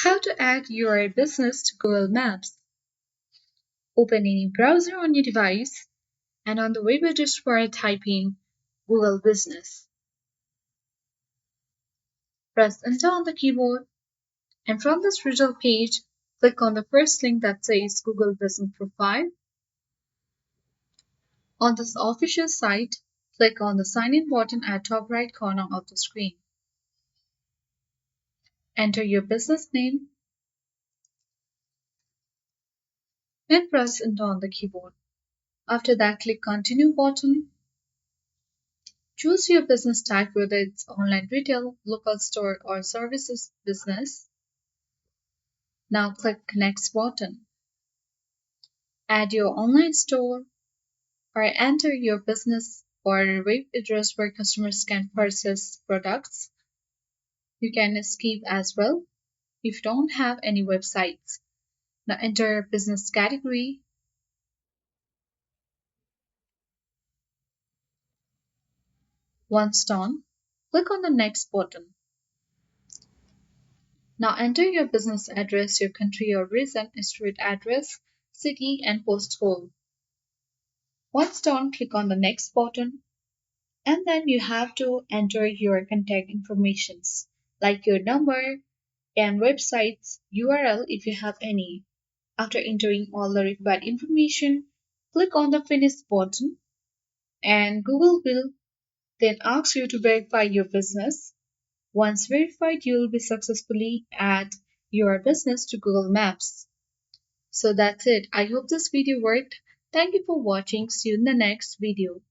How to add your business to Google Maps. Open any browser on your device and on the web address bar type in Google Business. Press Enter on the keyboard and from this result page, click on the first link that says Google Business Profile. On this official site, click on the Sign In button at top right corner of the screen. Enter your business name and press Enter on the keyboard. After that, click Continue button. Choose your business type, whether it's online retail, local store, or services business. Now click Next button. Add your online store or enter your business or web address where customers can purchase products. You can skip as well if you don't have any websites. Now enter business category. Once done, click on the Next button. Now enter your business address, your country or region, street address, city, and postcode. Once done, click on the Next button, and then you have to enter your contact informations like your number and website's URL if you have any. After entering all the required information, click on the Finish button, and Google will then ask you to verify your business. Once verified, you will be successfully add your business to Google Maps. So that's it. I hope this video worked. Thank you for watching. See you in the next video.